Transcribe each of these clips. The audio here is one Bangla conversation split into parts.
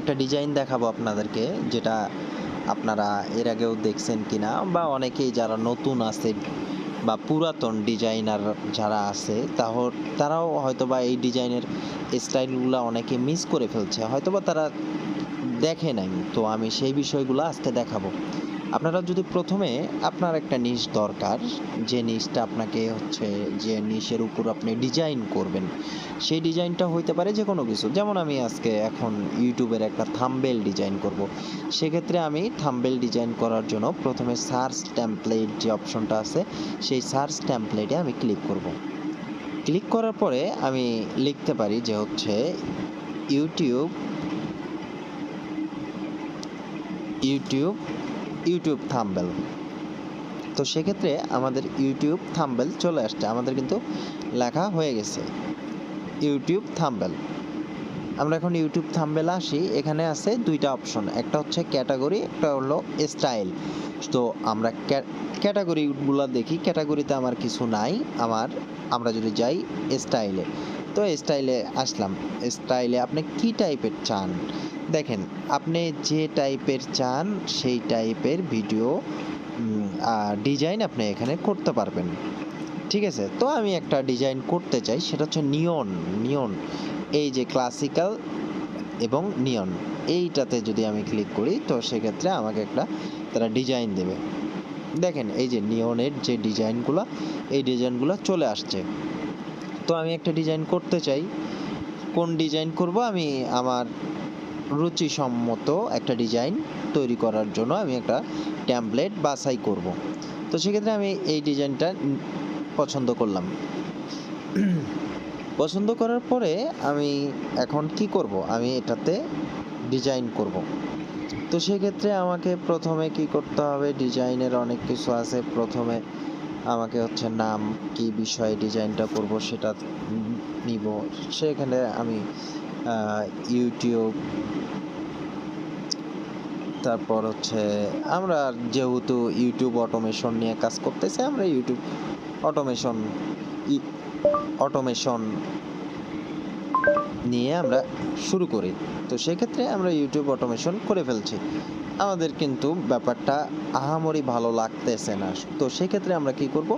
একটা ডিজাইন দেখাবো আপনাদেরকে, যেটা আপনারা এর আগেও দেখছেন কিনা, বা অনেকেই যারা নতুন আছে বা পুরাতন ডিজাইনার যারা আছে তারাও হয়তোবা এই ডিজাইনের স্টাইলগুলো অনেকে মিস করে ফেলছে, হয়তোবা তারা দেখে নাই। তো আমি সেই বিষয়গুলো আজকে দেখাবো। আপনারা যদি প্রথমে আপনার একটা নিশ দরকার, যে নিশটা আপনাকে হচ্ছে, যে নিশের উপর আপনি ডিজাইন করবেন, সেই ডিজাইনটা হইতে পারে যে কোনো কিছু। যেমন আমি আজকে এখন ইউটিউবের একটা থাম্বনেল ডিজাইন করব। সেক্ষেত্রে আমি থাম্বনেল ডিজাইন করার জন্য প্রথমে সার্চ টেমপ্লেট যে অপশনটা আছে, সেই সার্চ টেমপ্লেটে আমি ক্লিক করব। ক্লিক করার পরে আমি লিখতে পারি যে হচ্ছে ইউটিউব ইউটিউব ইউটিউব থাম্বনেল। তো সেক্ষেত্রে আমাদের ইউটিউব থাম্বনেল চলে আসছে, আমাদের কিন্তু লেখা হয়ে গেছে ইউটিউব থাম্বনেল। আমরা এখন ইউটিউব থাম্বনেল আসি, এখানে আছে দুইটা অপশন, একটা হচ্ছে ক্যাটাগরি, একটা হলো স্টাইল। তো আমরা ক্যাটাগরিগুলো দেখি, ক্যাটাগরিতে আমার কিছু নাই। আমরা যদি যাই স্টাইলে, তো স্টাইলে আসলাম। স্টাইলে আপনি কি টাইপের চান, দেখেন আপনি যে টাইপের চান সেই টাইপের ভিডিও ডিজাইন আপনি এখানে করতে পারবেন। ঠিক আছে, তো আমি একটা ডিজাইন করতে চাই, সেটা হচ্ছে নিয়ন। নিয়ন, এই যে ক্লাসিক্যাল এবং নিয়ন, এইটাতে যদি আমি ক্লিক করি, তো সেক্ষেত্রে আমাকে একটা তারা ডিজাইন দেবে। দেখেন এই যে নিয়নের যে ডিজাইনগুলো, এই ডিজাইনগুলো চলে আসছে। তো আমি একটা ডিজাইন করতে চাই, কোন ডিজাইন করব, আমি আমার রুচিসম্মত একটা ডিজাইন তৈরি করার জন্য আমি একটা টেমপ্লেট বাছাই করব। তো সেক্ষেত্রে আমি এই ডিজাইনটা পছন্দ করলাম। পছন্দ করার পরে আমি এখন কি করব, আমি এটাতে ডিজাইন করব। তো সেক্ষেত্রে আমাকে প্রথমে কি করতে হবে, ডিজাইনের অনেক কিছু আছে। প্রথমে আমাকে হচ্ছে নাম, কি বিষয়ে ডিজাইনটা করব সেটা নিব। সেখানে আমি ইউটিউব, তারপর হচ্ছে আমরা যেহেতু ইউটিউব অটোমেশন নিয়ে কাজ করতেছি, আমরা ইউটিউব অটোমেশন অটোমেশন নিয়ে আমরা শুরু করি। তো সেক্ষেত্রে আমরা ইউটিউব অটোমেশন করে ফেলছি, আমাদের কিন্তু ব্যাপারটা আহামরি ভালো লাগতেছে না। তো সেক্ষেত্রে আমরা কি করব,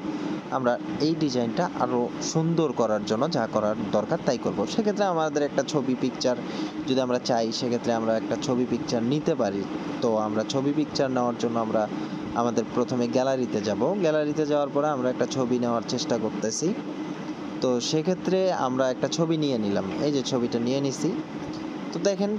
আমরা এই ডিজাইনটা আরও সুন্দর করার জন্য যা করার দরকার তাই করব। সেক্ষেত্রে আমাদের একটা ছবি পিকচার যদি আমরা চাই, সেক্ষেত্রে আমরা একটা ছবি পিকচার নিতে পারি। তো আমরা ছবি পিকচার নেওয়ার জন্য আমরা আমাদের প্রথমে গ্যালারিতে যাব। গ্যালারিতে যাওয়ার পরে আমরা একটা ছবি নেওয়ার চেষ্টা করতেছি। তো সেক্ষেত্রে আমরা একটা ছবি নিয়ে নিলাম, এই যে ছবিটা নিয়ে নিছি। তো দেখেন